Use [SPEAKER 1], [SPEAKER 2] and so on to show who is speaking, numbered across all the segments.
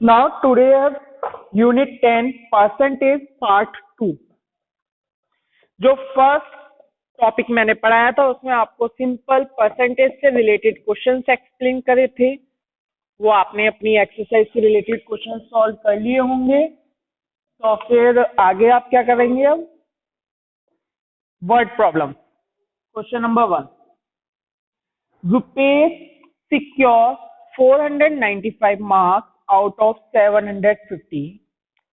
[SPEAKER 1] Now today unit 10 percentage part 2। जो first topic मैंने पढ़ाया था उसमें आपको सिंपल परसेंटेज से रिलेटेड क्वेश्चंस एक्सप्लेन करे थे, वो आपने अपनी एक्सरसाइज से रिलेटेड क्वेश्चन सॉल्व कर लिए होंगे। तो फिर आगे आप क्या करेंगे? अब word problem. Question number 1, Rupesh secure 495 marks out of 750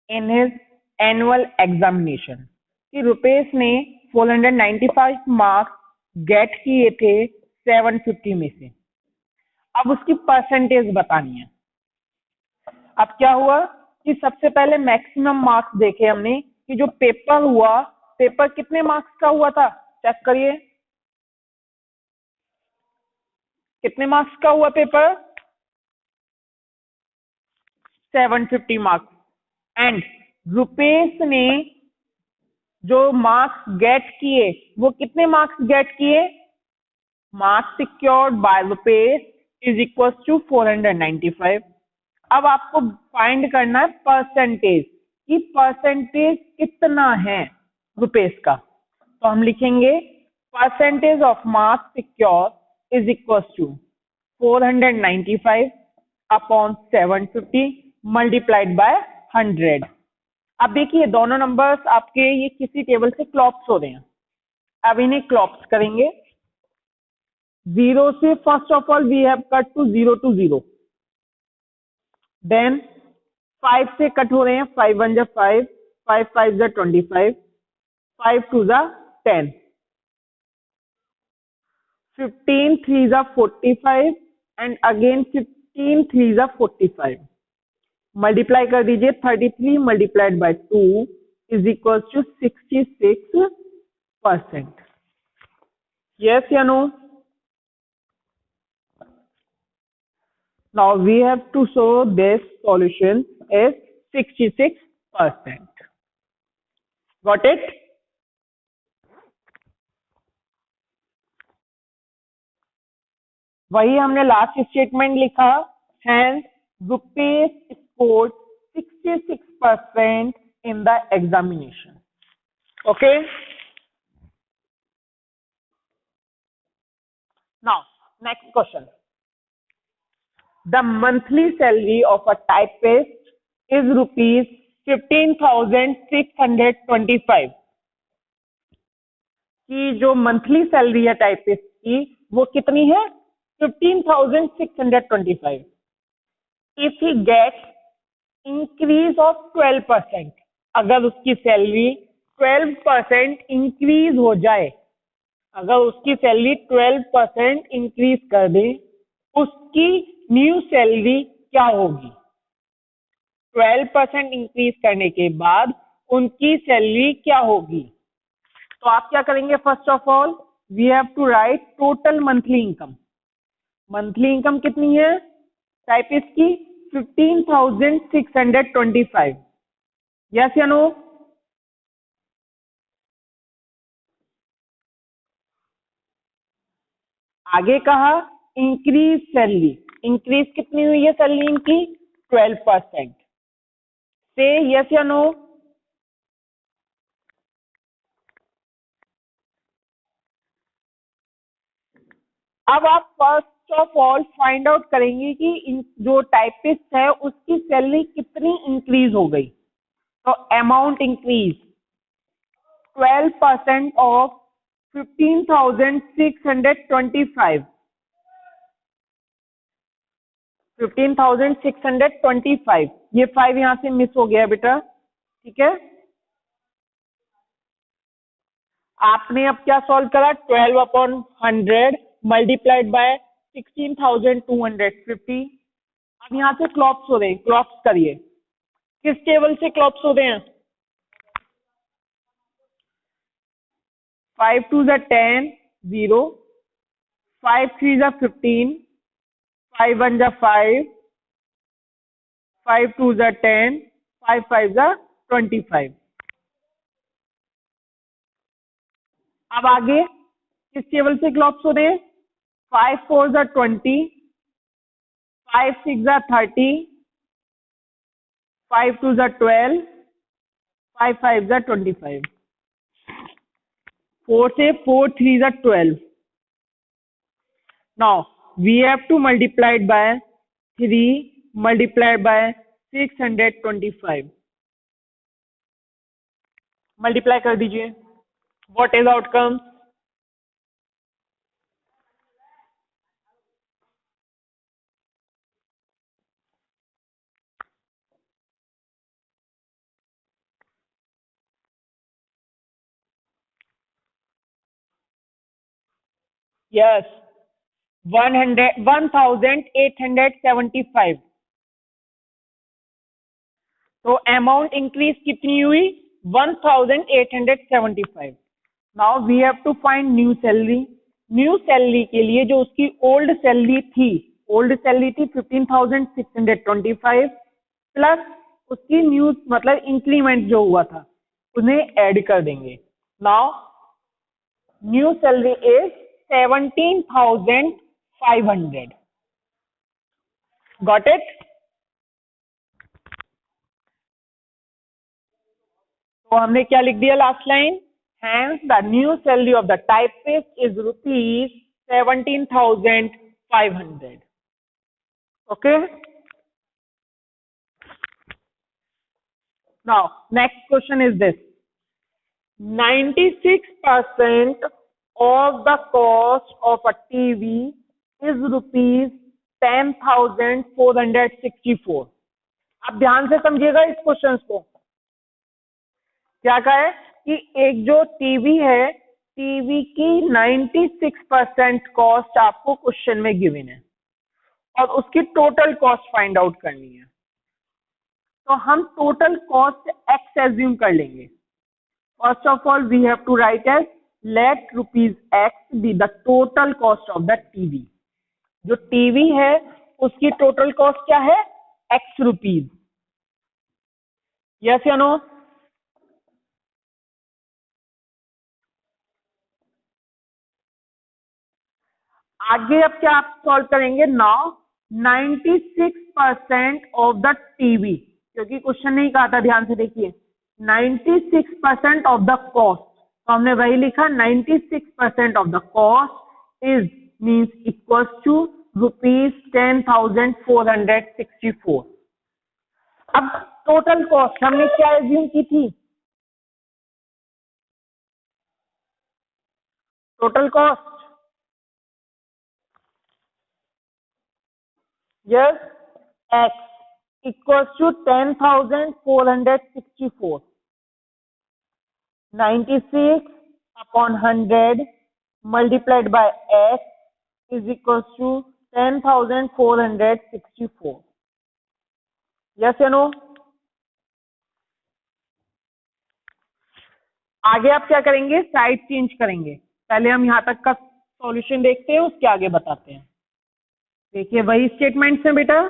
[SPEAKER 1] in his annual examination। कि रुपेश ने 495 मार्क्स गेट किए थे 750 में से। अब उसकी परसेंटेज बतानी है। अब क्या हुआ कि सबसे पहले मैक्सिमम मार्क्स देखे हमने कि जो पेपर हुआ, पेपर कितने मार्क्स का हुआ था, चेक करिए कितने मार्क्स का हुआ पेपर, 750 मार्क्स। एंड रुपेश ने जो मार्क्स गेट किए वो कितने मार्क्स गेट किए, marks secured by Rupesh is equal to 495। अब आपको फाइंड करना है परसेंटेज, कि परसेंटेज कितना है रुपेश का। तो हम लिखेंगे percentage of marks secure is equal to 495 upon 750 multiplied by 100। अब देखिए दोनों नंबर्स आपके ये किसी टेबल से क्लॉप्स हो रहे हैं। अब इन्हें क्लॉप्स करेंगे। 0 से first of all we have cut to 0 to 0। Then 5 से कट हो रहे हैं, 5 1 जा 5, 5 5 जा 25, 5 2 जा 10, 15 3 जा 45 एंड अगेन 15 3 जा 45। मल्टीप्लाई कर दीजिए, 33 multiplied by 2 is equal to 66%। Yes या no? Now we have to show this solution is 66%. Got it? वही हमने लास्ट स्टेटमेंट लिखा, hence Rupesh scored 66% in the examination. Okay? Now, next question. The monthly salary of a typist is rupees 15,625। कि जो monthly salary है typist की वो कितनी है, 15,625। If he gets increase of 12%, अगर उसकी सैलरी 12% इंक्रीज हो जाए, अगर उसकी सैलरी 12% इंक्रीज कर दे, उसकी न्यू सैलरी क्या होगी? 12% इंक्रीज करने के बाद उनकी सैलरी क्या होगी? तो आप क्या करेंगे, first of all we have to write total monthly income. Monthly income कितनी है टाइपिस्ट की, 15,625। यस या नो? आगे कहा इंक्रीज सैलरी, इंक्रीज कितनी हुई है सैलरी इनकी, 12%। से यस या नो? अब आप first of all find out करेंगे कि जो टाइपिस्ट है उसकी सैलरी कितनी इंक्रीज हो गई। तो अमाउंट इंक्रीज 12% ऑफ 15,625, 15,625। ये 5 यहां से मिस हो गया बेटा, ठीक है। आपने अब क्या सॉल्व करा, 12/100 मल्टीप्लाइड बाय 16,250। अब यहां से क्लॉप्स हो रहे हैं, क्लॉप्स करिए। किस टेबल से क्लॉप्स हो रहे हैं? 5 2 जा 10 0, 5 3 जा 15, 5 1 जा 5, 5 2 जा 10, 5 5 जा 25। अब आगे किस टेबल से क्लॉप्स हो रहे हैं? 5 4 जा 20, 5 6 जा 30, 5 2 is 12, 5 5 is 25. 4 से 4 3 is 12. Now we have to multiply it by 3 multiplied by 625. Multiply कर दीजिए. What is outcome? Yes, 1875. तो अमाउंट इंक्रीज कितनी हुई? 1875. Now we have to find new salary. New salary के लिए जो उसकी ओल्ड सैलरी थी 15,625 प्लस उसकी न्यू मतलब इंक्रीमेंट जो हुआ था उन्हें ऐड कर देंगे. Now new salary is 17,500. Got it? तो हमने क्या लिख दिया last line? Hence, the new salary of the typist is rupees 17,500. Okay. Now, next question is this: 96% of the cost of a TV is rupees 10,464. आप ध्यान से समझिएगा इस क्वेश्चन को. क्या कहा है कि एक जो टीवी है, टीवी की 96% कॉस्ट आपको क्वेश्चन में गिवन है और उसकी टोटल कॉस्ट फाइंड आउट करनी है. तो हम टोटल कॉस्ट एक्स एज्यूम कर लेंगे. First of all we have to write as let rupees x be the total cost of the TV. जो टीवी है उसकी टोटल कॉस्ट क्या है? X rupees. यस या नो? आगे अब क्या आप सॉल्व करेंगे? नाउ 96% ऑफ द टीवी, क्योंकि क्वेश्चन नहीं कहा था, ध्यान से देखिए, 96% ऑफ द कॉस्ट. तो हमने वही लिखा 96% of the cost is means equals to rupees 10,464. अब टोटल कॉस्ट हमने क्या एज्यूम की थी? Total cost yes, x equals to 10,464. 96 upon 100 multiplied by x is equals to 10,464. Yes or no? आगे आप क्या करेंगे? साइड चेंज करेंगे. पहले हम यहां तक का सॉल्यूशन देखते हैं, उसके आगे बताते हैं. देखिए वही स्टेटमेंट्स हैं बेटा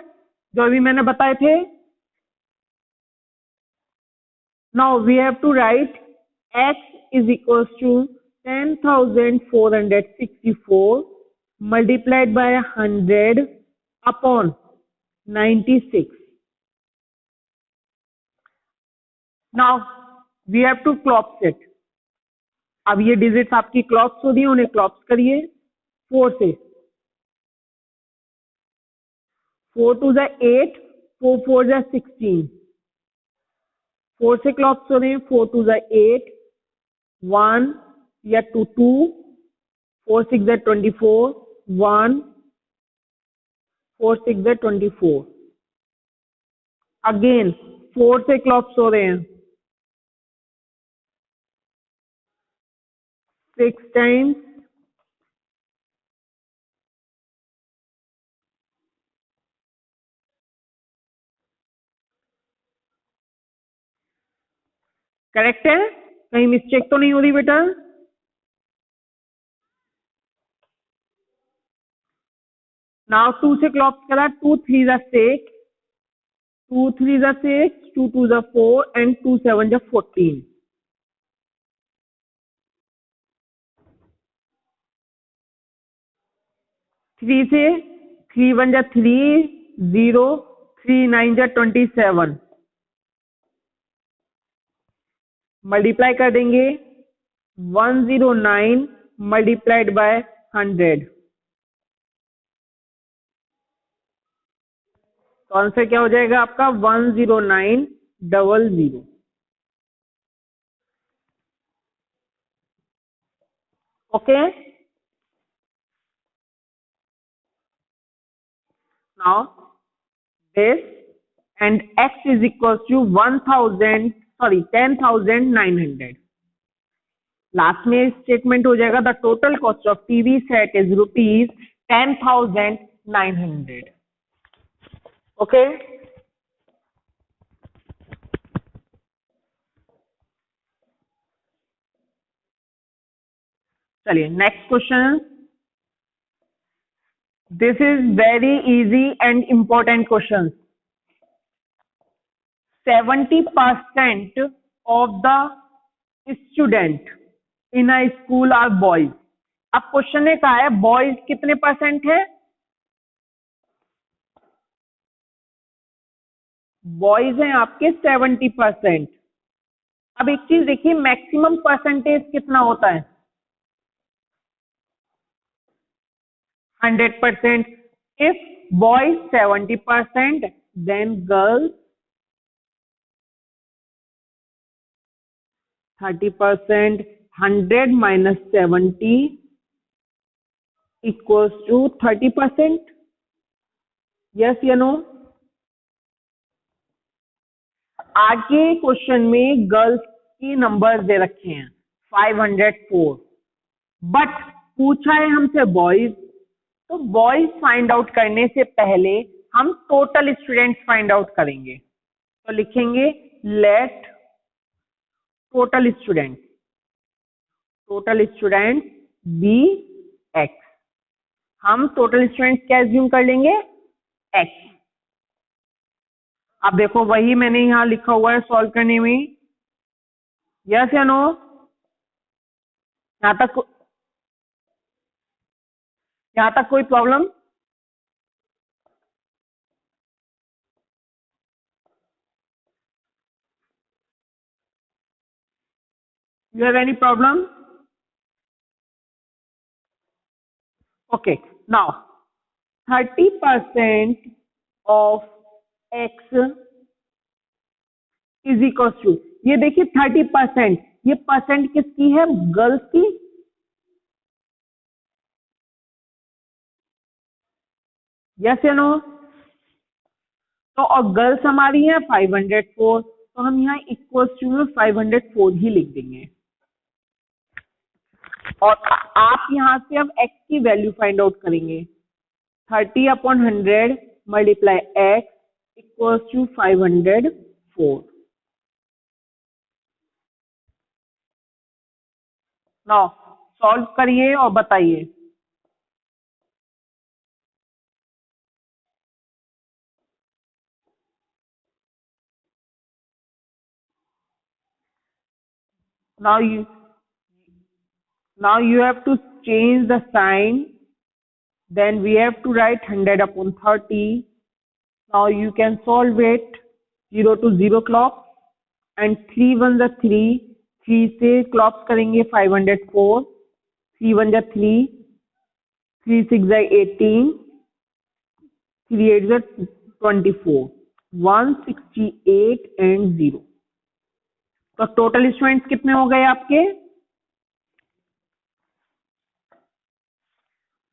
[SPEAKER 1] जो अभी मैंने बताए थे. Now we have to write x is equals to 10,464 multiplied by 100 upon 96. Now we have to clubs it. अब ये डिजिट्स आपकी क्लॉप्स हो रही है, उन्हें क्लॉप्स करिए 4 से. 4 2 is 8, 4 4 is 16. 4 से क्लॉक्स हो रहे हैं. 4 2 is 8, 1 या 2 2, 4 6 is 24, 1, 4 6 is 24. अगेन 4 से क्लॉक्स हो रहे हैं. 6 times करेक्ट है? कहीं मिस्टेक तो नहीं हो रही बेटा? नाउ 2 से क्लॉक्स करा. 2 3 is 6, 2 3 is 6, 2 2 is 4 and 2 7 is 14. 3 से 3 1 is 3, 0, 3 9 is 27. मल्टीप्लाई कर देंगे 109 मल्टीप्लाइड बाय 100, तो आंसर क्या हो जाएगा आपका 10900। Okay, now this and x is equals to 10,900। Last में स्टेटमेंट हो जाएगा the total cost of TV set is ₹10,900। Okay, चलिए next question. This is very easy and important question. 70% of the student in a school are boys। अब question ने कहा है boys कितने percent है, बॉयज हैं आपके 70%। अब एक चीज देखिए, मैक्सिमम परसेंटेज कितना होता है 100%। If boys 70% then girls 30%। 100 minus 70 equals to 30%। Yes या नो? आगे क्वेश्चन में गर्ल्स की नंबर्स दे रखे हैं 504, बट पूछा है हमसे बॉयज, तो बॉयज फाइंड आउट करने से पहले हम टोटल स्टूडेंट्स फाइंड आउट करेंगे। तो लिखेंगे let total student be x. हम टोटल स्टूडेंट्स क्या एज्यूम कर लेंगे एक्स। अब देखो वही मैंने यहां लिखा हुआ है सॉल्व करने में, यस या नो? यहां तक कोई problem? You have any problem? Okay, now 30% of x is equal to, ये देखिए 30%, ये परसेंट किसकी है, गर्ल्स की। यस या नो? तो और गर्ल्स हमारी है 504, तो हम यहाँ इक्वल टू में 504 ही लिख देंगे। और आप यहां से अब x की वैल्यू फाइंड आउट करेंगे। 30/100 multiply x equals to 504। Now solve करिए और बताइए। Now you have to change the sign, then we have to write 100/30। now you can solve it 0 to 0 clock and 3 1 the 3, 3 से clocks करेंगे 504, 3 1 the 3, 3 6 the 18, 3 8 the 24, 168 and 0। तो total students कितने हो गए आपके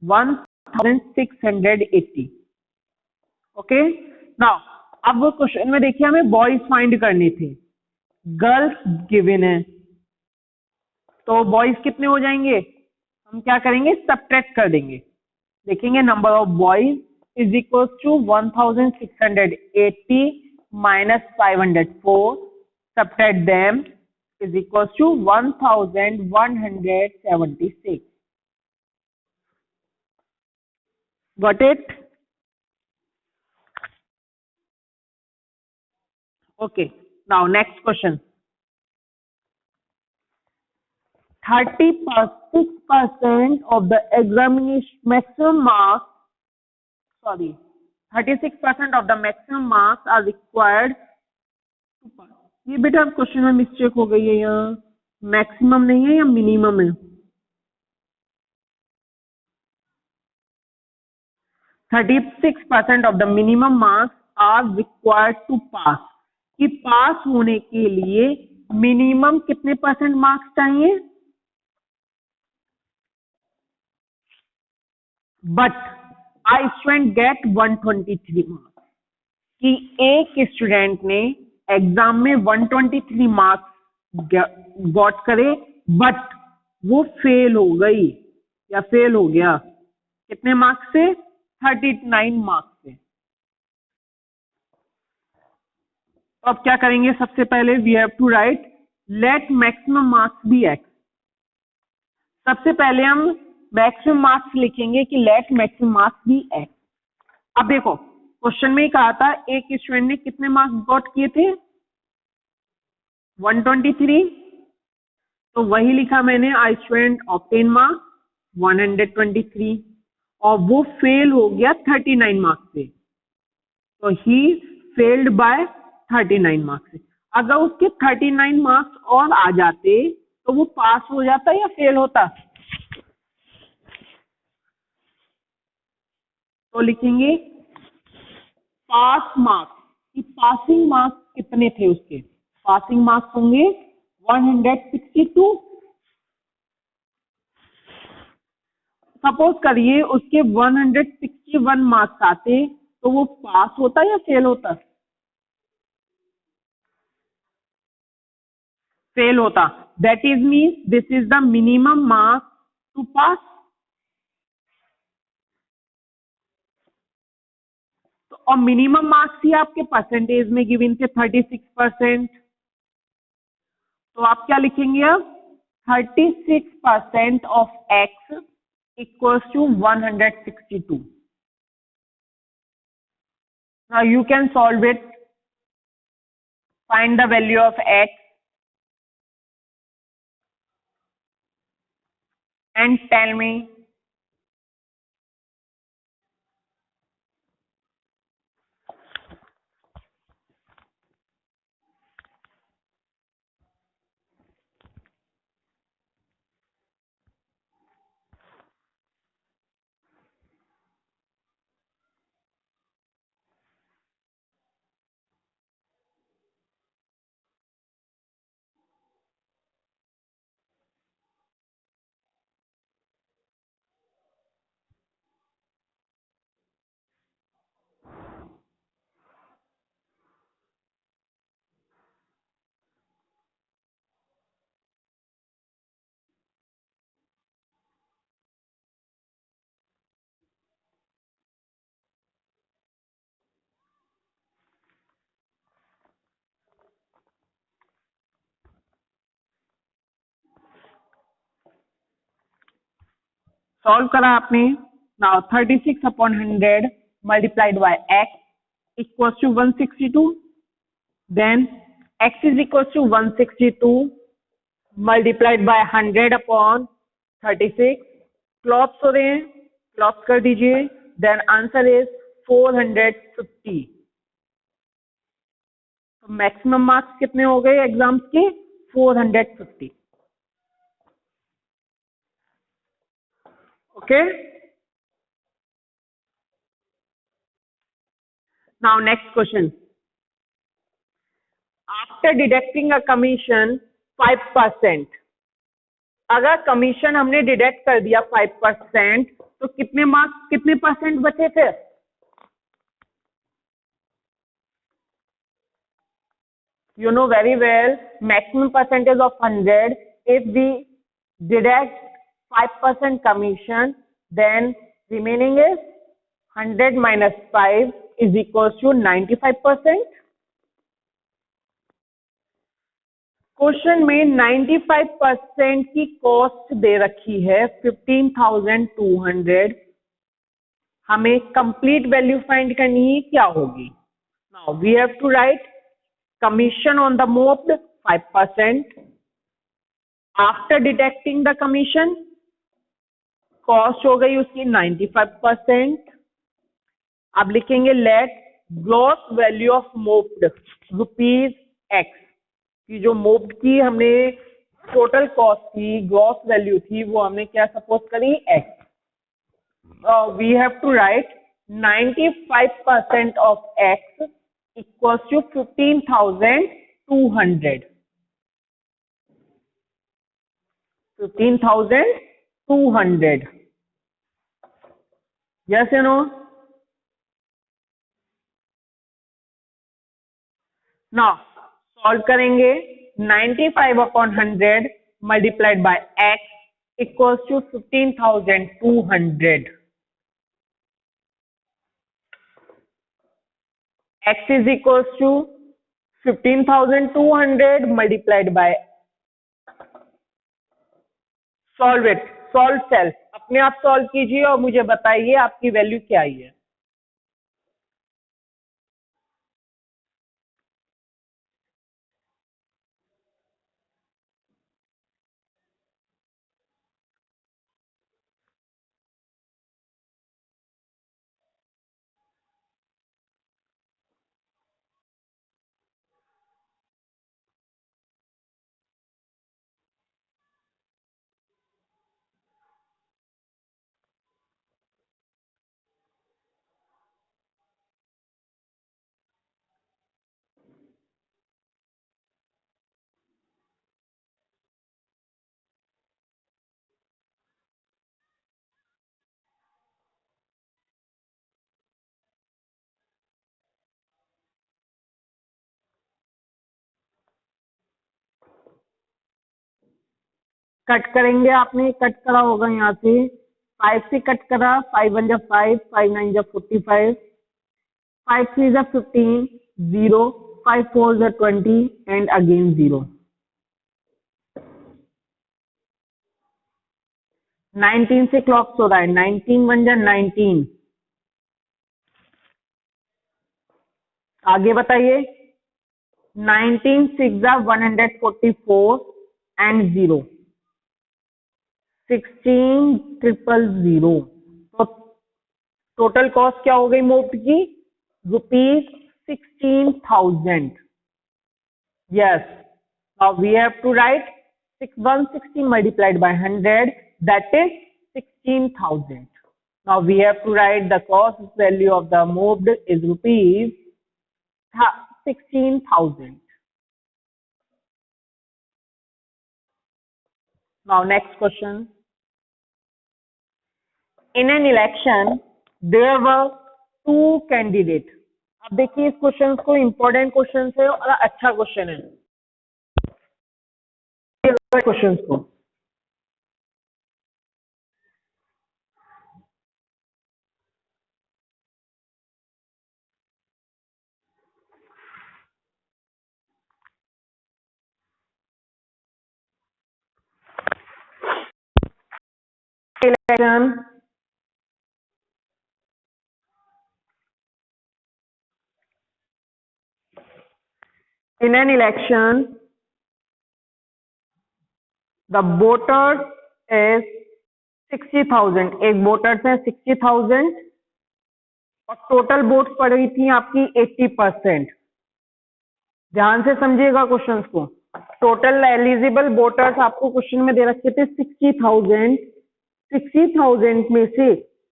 [SPEAKER 1] 1680। ओके, नाउ अब वो क्वेश्चन में देखिए हमें बॉयज फाइंड करने थे, गर्ल्स गिवन है, तो बॉयज कितने हो जाएंगे, हम क्या करेंगे सब्ट्रैक्ट कर देंगे। देखेंगे number of boys is equal to 1680 minus 504, subtract them is equal to 1176। Got it? Okay. Now next question. 36% of the examination maximum marks. 36% of the maximum marks are required to pass. ये बेटा question में mistake हो गई है, यहाँ maximum नहीं है या मिनिमम है। 36% of the minimum marks are required to pass, कि पास होने के लिए मिनिमम कितने परसेंट मार्क्स चाहिए। But I student get 123 marks, कि एक स्टूडेंट ने एग्जाम में 123 मार्क्स गॉट करे, बट वो फेल हो गई या फेल हो गया कितने मार्क्स से, 39 मार्क्स से। तो अब क्या करेंगे, सबसे पहले we have to write let maximum marks be x. सबसे पहले हम मैक्सिमम मार्क्स लिखेंगे कि let maximum marks be x. अब देखो क्वेश्चन में ही कहा था एक स्टूडेंट ने कितने मार्क्स गॉट किए थे, 123, तो वही लिखा मैंने, आई स्टूडेंट ऑब्टेन मार्क्स 123, और वो फेल हो गया 39 मार्क्स से, तो ही फेल्ड बाय 39 मार्क्स से। अगर उसके 39 मार्क्स और आ जाते तो वो पास हो जाता या फेल होता, तो लिखेंगे पास मार्क्स, कि पासिंग मार्क्स कितने थे उसके, पासिंग मार्क्स होंगे 162। सपोज करिए उसके 161 मार्क्स आते तो वो पास होता या फेल होता, फेल होता। That is mean this is the minimum marks to pass. तो और मिनिमम मार्क्स ही आपके परसेंटेज में गिवन थे 36%, तो आप क्या लिखेंगे अब, 36% of x equals to 162। Now you can solve it, find the value of x and tell me solve करा आपने। Now 36 upon 100 multiplied by x equals to 162, then x is equals to 162 multiplied by 100 upon 36, क्लॉप्स हो रहे हैं, क्लॉप्स कर दीजिए, then answer is 450। तो maximum marks कितने हो गए एग्जाम्स के, 450। Okay, now next question, after deducting a commission 5%, अगर कमीशन हमने डिडक्ट कर दिया 5%, तो कितने मार्क्स, कितने परसेंट बचे फिर, you know very well maximum percentage of 100, if we deduct 5% commission, then remaining is 100 minus 5 is equals to 95%। Question में 95% की कॉस्ट दे रखी है 15,200, हमें कंप्लीट वैल्यू फाइंड करनी है, क्या होगी। Now we have to write commission on the moved 5%, after deducting the commission cost हो गई उसकी 95%। अब लिखेंगे let gross value of moved rupees x, कि जो मोप्ड की हमने टोटल कॉस्ट थी, ग्रॉस वैल्यू थी, वो हमने क्या सपोज करी, x. We have to write 95% of x equals to 15,200. 15,200. yes or no? now solve करेंगे. 95 upon 100 multiplied by x equals to 15,200. x is equals to 15,200 multiplied by, solve it, solve self, अपने आप solve कीजिए और मुझे बताइए आपकी value क्या आई है. कट करेंगे, आपने कट करा होगा यहाँ से, 5 से कट करा, 5 1 जा 5, 5 9 जा 45, 5 3 जा 15, 0, 5 4 जा 20 एंड अगेन 0. 19 से क्लॉक हो रहा है, 19 1 जा 19. आगे बताइए. 19 6 जा 144 एंड 0. 16,000. तो टोटल कॉस्ट क्या हो गई मोप्ड की, ₹16,000. yes, now we have to write 160 multiplied by 100, that is 16,000. now we have to write the cost value of the mopped is ₹16,000. now next question. in an election there were two candidates. अब देखिए इस question को, important question है और अच्छा question है question को. election in an election the voters is 60,000. एक वोटर्स है 60,000 और टोटल वोट पड़ रही थी आपकी 80%. ध्यान से समझिएगा क्वेश्चन को. टोटल एलिजिबल वोटर्स आपको क्वेश्चन में दे रखे थे 60,000. 60,000 में से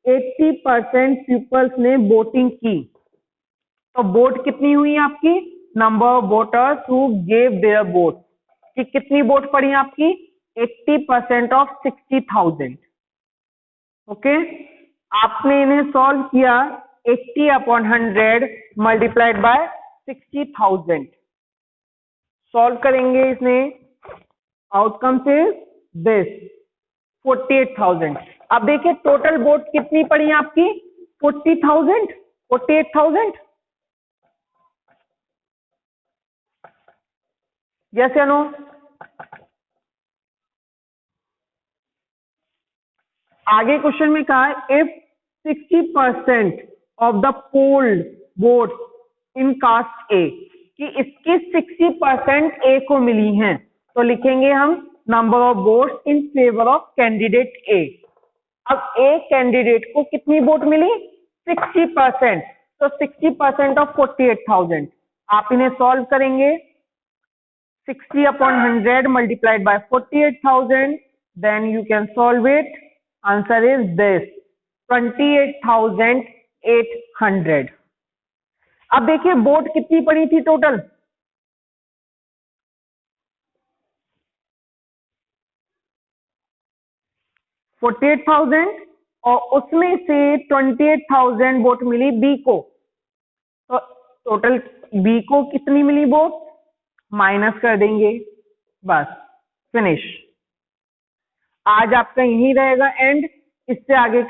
[SPEAKER 1] 80% पीपल्स ने वोटिंग की. तो वोट कितनी हुई आपकी, number of voters who gave their vote, कि कितनी वोट पड़ी आपकी, 80% ऑफ 60,000. ओके, आपने इन्हें सॉल्व किया. 80 upon 100 मल्टीप्लाइड बाय 60,000. सॉल्व करेंगे इसमें, आउटकम से दिस 48,000. अब देखिए टोटल वोट कितनी पड़ी आपकी, 40,000, 48,000. यस या नो. आगे क्वेश्चन में कहा है if 60% of the polled vote in cast A, कि इसकी 60% ए को मिली हैं, तो लिखेंगे हम number of votes in favour of candidate A. अब ए कैंडिडेट को कितनी वोट मिली, 60%. तो 60% ऑफ 48,000. आप इन्हें सॉल्व करेंगे. 60/100 multiplied by 48,000. Then you can solve it. Answer is this, 28,800. अब देखिए बोट कितनी पड़ी थी टोटल, 48,000 और उसमें से 28,000 वोट मिली बी को, तो टोटल बी को कितनी मिली वोट, माइनस कर देंगे, बस फिनिश। आज आपका यही रहेगा एंड, इससे आगे